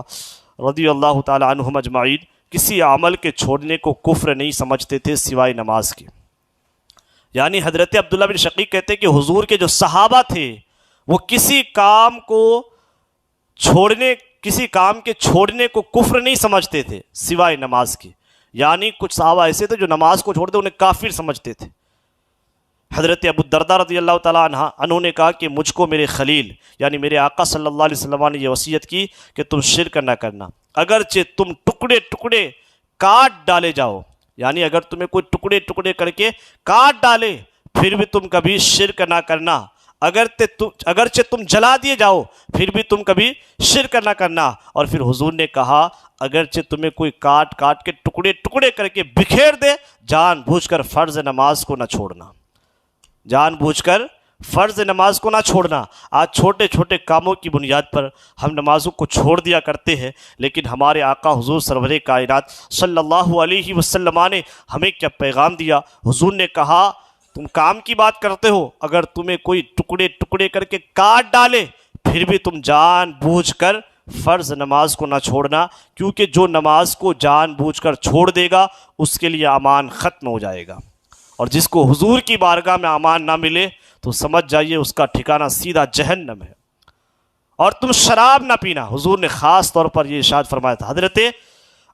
رضی اللہ تعالیٰ عنہم اجمعین کسی عمل کے چھوڑنے کو کفر نہیں سمجھتے تھے سوائے نماز کے۔ یعنی حضرت عبداللہ بن شقیق کہتے ہیں کہ حضور کے جو صحابہ تھے وہ کسی کام کے چھوڑنے کو کفر نہیں سمجھتے تھے سوائے نماز کے۔ یعنی کچھ صحابہ ایسے تھے جو نماز کو چھوڑتے انہیں کافر سمجھتے تھے۔ حضرت ابو الدرداء رضی اللہ تعالیٰ عنہ نے کہا کہ مجھ کو میرے خلیل یعنی میرے آقا صلی اللہ علیہ وسلم نے یہ وصیت کی کہ تم شرک نہ کرنا، اگرچہ تم ٹکڑے ٹکڑے کاٹ ڈالے جاؤ، یعنی اگر تمہیں کوئی ٹکڑے ٹکڑے کر کے کاٹ ڈالے پھر بھی تم کبھی شرک نہ کرنا، اگرچہ تم جلا دیے جاؤ پھر بھی تم کبھی شرک نہ کرنا۔ اور پھر حضور نے کہا اگرچہ تمہیں کوئی کاٹ کاٹ کے ٹکڑے ٹکڑے کر کے بکھیر دے، جان بوجھ کر فرض نماز کو نہ چھوڑنا، جان بوجھ کر فرض نماز کو نہ چھوڑنا۔ آج چھوٹے چھوٹے کاموں کی بنیاد پر ہم نمازوں کو چھوڑ دیا کرتے ہیں، لیکن ہمارے آقا حضور سرور کائنات صلی اللہ علیہ وسلم نے ہمیں کیا پیغام دیا؟ حضور نے کہا تم کام کی بات کرتے ہو، اگر تمہیں کوئی ٹکڑے ٹکڑے کر کے کاٹ ڈالے پھر بھی تم جان بوجھ کر فرض نماز کو نہ چھوڑنا، کیونکہ جو نماز کو جان بوجھ کر چھوڑ دے گا اس کے لیے امان ختم ہو جائے گا، اور جس کو حضور کی بارگاہ میں امان نہ ملے تو سمجھ جائیے اس کا ٹھکانہ سیدھا جہنم ہے۔ اور تم شراب نہ پینا، حضور نے خاص طور پر یہ ارشاد فرمایا تھا۔ حضرت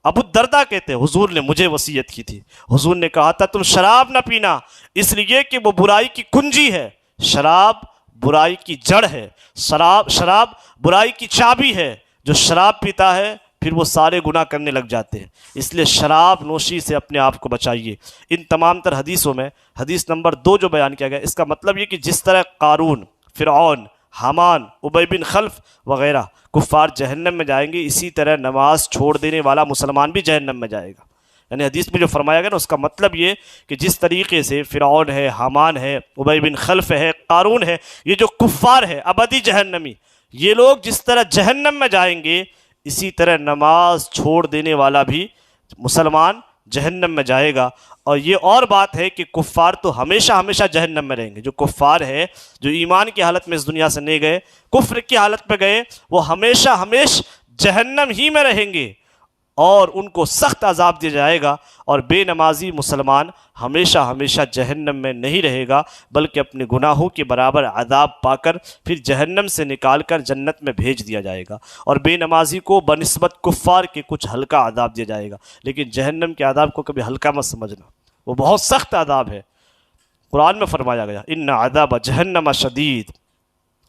ابو الدرداء کہتے ہیں حضور نے مجھے وصیت کی تھی، حضور نے کہا تھا تم شراب نہ پینا، اس لیے کہ وہ برائی کی کنجی ہے، شراب برائی کی جڑ ہے، شراب برائی کی چابی ہے، جو شراب پیتا ہے پھر وہ سارے گناہ کرنے لگ جاتے ہیں، اس لیے شراب نوشی سے اپنے آپ کو بچائیے۔ ان تمام تر حدیثوں میں حدیث نمبر 2 جو بیان کیا گیا، اس کا مطلب یہ کہ جس طرح قارون، فرعون، حامان، ابی بن خلف وغیرہ کفار جہنم میں جائیں گے، اسی طرح نماز چھوڑ دینے والا مسلمان بھی جہنم میں جائے گا۔ یعنی حدیث میں جو فرمایا گیا نا اس کا مطلب یہ کہ جس طریقے سے فرعون ہے، حامان ہے، ابی بن خلف ہے، قارون ہے، یہ جو کفار ہے ابدی جہنمی، یہ لوگ جس طرح جہنم میں جائیں گے اسی طرح نماز چھوڑ دینے والا بھی مسلمان جہنم میں جائے گا۔ اور یہ اور بات ہے کہ کفار تو ہمیشہ ہمیشہ جہنم میں رہیں گے، جو کفار ہے جو ایمان کی حالت میں اس دنیا سے نہیں گئے، کفر کی حالت میں گئے، وہ ہمیشہ جہنم ہی میں رہیں گے اور ان کو سخت عذاب دیا جائے گا۔ اور بے نمازی مسلمان ہمیشہ ہمیشہ جہنم میں نہیں رہے گا، بلکہ اپنے گناہوں کے برابر عذاب پا کر پھر جہنم سے نکال کر جنت میں بھیج دیا جائے گا، اور بے نمازی کو بنسبت کفار کے کچھ ہلکا عذاب دیا جائے گا۔ لیکن جہنم کے عذاب کو کبھی ہلکا مت سمجھنا، وہ بہت سخت عذاب ہے۔ قرآن میں فرمایا گیا ان عذاب جہنم شدید،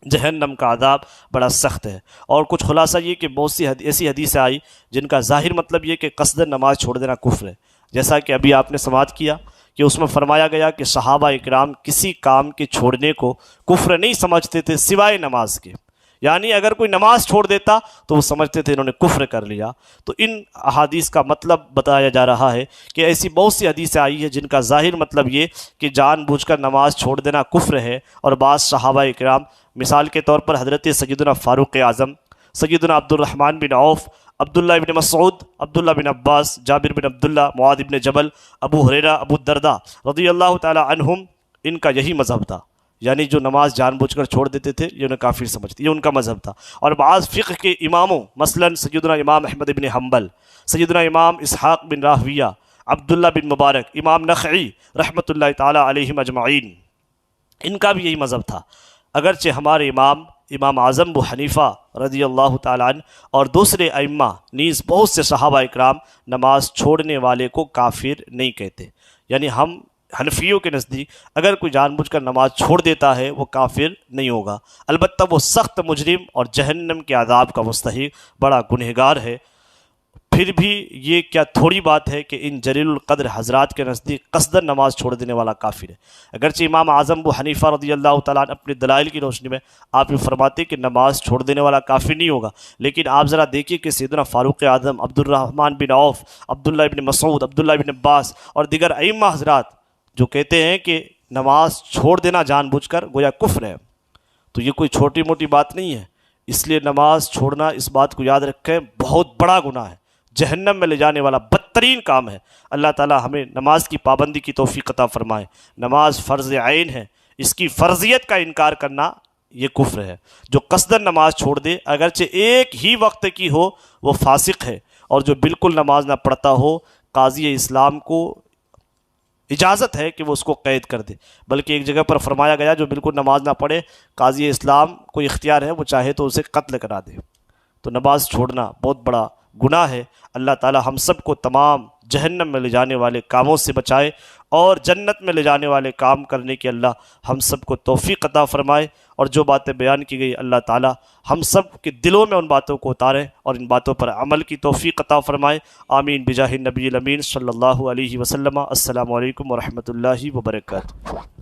جہنم کا عذاب بڑا سخت ہے۔ اور کچھ خلاصہ یہ کہ بہت سی ایسی حدیثیں آئی جن کا ظاہر مطلب یہ کہ قصد نماز چھوڑ دینا کفر ہے، جیسا کہ ابھی آپ نے سماعت کیا کہ اس میں فرمایا گیا کہ صحابہ اکرام کسی کام کے چھوڑنے کو کفر نہیں سمجھتے تھے سوائے نماز کے۔ یعنی اگر کوئی نماز چھوڑ دیتا تو وہ سمجھتے تھے انہوں نے کفر کر لیا۔ تو ان احادیث کا مطلب بتایا جا رہا ہے کہ ایسی بہت سی حدیثیں آئی ہیں جن کا ظاہر مطلب یہ کہ جان بوجھ کر نماز چھوڑ دینا کفر ہے، اور بعض صحابہ کرام مثال کے طور پر حضرت سیدنا فاروق اعظم، سیدنا عبد الرحمن بن عوف، عبداللہ بن مسعود، عبداللہ بن عباس، جابر بن عبداللہ، معاذ بن جبل، ابو ہریرہ، ابو الدرداء رضی اللہ تعالی عنہم، ان کا یہی مذہب تھا، یعنی جو نماز جان بوجھ کر چھوڑ دیتے تھے یہ انہیں کافر سمجھتے، یہ ان کا مذہب تھا۔ اور بعض فقہ کے اماموں مثلا سیدنا امام احمد بن حنبل، سیدنا امام اسحاق بن راہویہ، عبداللہ بن مبارک، امام نخعی رحمۃ اللہ تعالی علیہم اجمعین، ان کا بھی یہی مذہب تھا۔ اگرچہ ہمارے امام اعظم ابو حنیفہ رضی اللہ تعالیٰ عنہ اور دوسرے ائمہ نیز بہت سے صحابہ اکرام نماز چھوڑنے والے کو کافر نہیں کہتے، یعنی ہم حنفیوں کے نزدیک اگر کوئی جان بوجھ کر نماز چھوڑ دیتا ہے وہ کافر نہیں ہوگا، البتہ وہ سخت مجرم اور جہنم کے عذاب کا مستحق بڑا گنہگار ہے۔ پھر بھی یہ کیا تھوڑی بات ہے کہ ان جلیل القدر حضرات کے نزدیک قصداً نماز چھوڑ دینے والا کافر ہے۔ اگرچہ امام اعظم ابو حنیفہ رضی اللہ تعالیٰ عنہ اپنے دلائل کی روشنی میں آپ یہ فرماتے کہ نماز چھوڑ دینے والا کافر نہیں ہوگا، لیکن آپ ذرا دیکھیے کہ سیدنا فاروق اعظم، عبد الرحمن بن عوف، عبداللہ بن مسعود، عبداللہ بن عباس اور دیگر ائمہ حضرات جو کہتے ہیں کہ نماز چھوڑ دینا جان بوجھ کر گویا کفر ہے، تو یہ کوئی چھوٹی موٹی بات نہیں ہے۔ اس لیے نماز چھوڑنا، اس بات کو یاد رکھیں، بہت بڑا گناہ ہے، جہنم میں لے جانے والا بدترین کام ہے۔ اللہ تعالی ہمیں نماز کی پابندی کی توفیق عطا فرمائے۔ نماز فرض عین ہے، اس کی فرضیت کا انکار کرنا یہ کفر ہے۔ جو قصداً نماز چھوڑ دے اگرچہ ایک ہی وقت کی ہو وہ فاسق ہے، اور جو بالکل نماز نہ پڑھتا ہو قاضی اسلام کو اجازت ہے کہ وہ اس کو قید کر دے، بلکہ ایک جگہ پر فرمایا گیا جو بالکل نماز نہ پڑھے قاضی اسلام کو اختیار ہے وہ چاہے تو اسے قتل کرا دے۔ تو نماز چھوڑنا بہت بڑا گناہ ہے۔ اللہ تعالی ہم سب کو تمام جہنم میں لے جانے والے کاموں سے بچائے اور جنت میں لے جانے والے کام کرنے کی اللہ ہم سب کو توفیق عطا فرمائے، اور جو باتیں بیان کی گئی اللہ تعالی ہم سب کے دلوں میں ان باتوں کو اتارے اور ان باتوں پر عمل کی توفیق عطا فرمائے۔ آمین بجاہ النبی الامین صلی اللہ علیہ وسلم۔ السلام علیکم ورحمۃ اللہ وبرکاتہ۔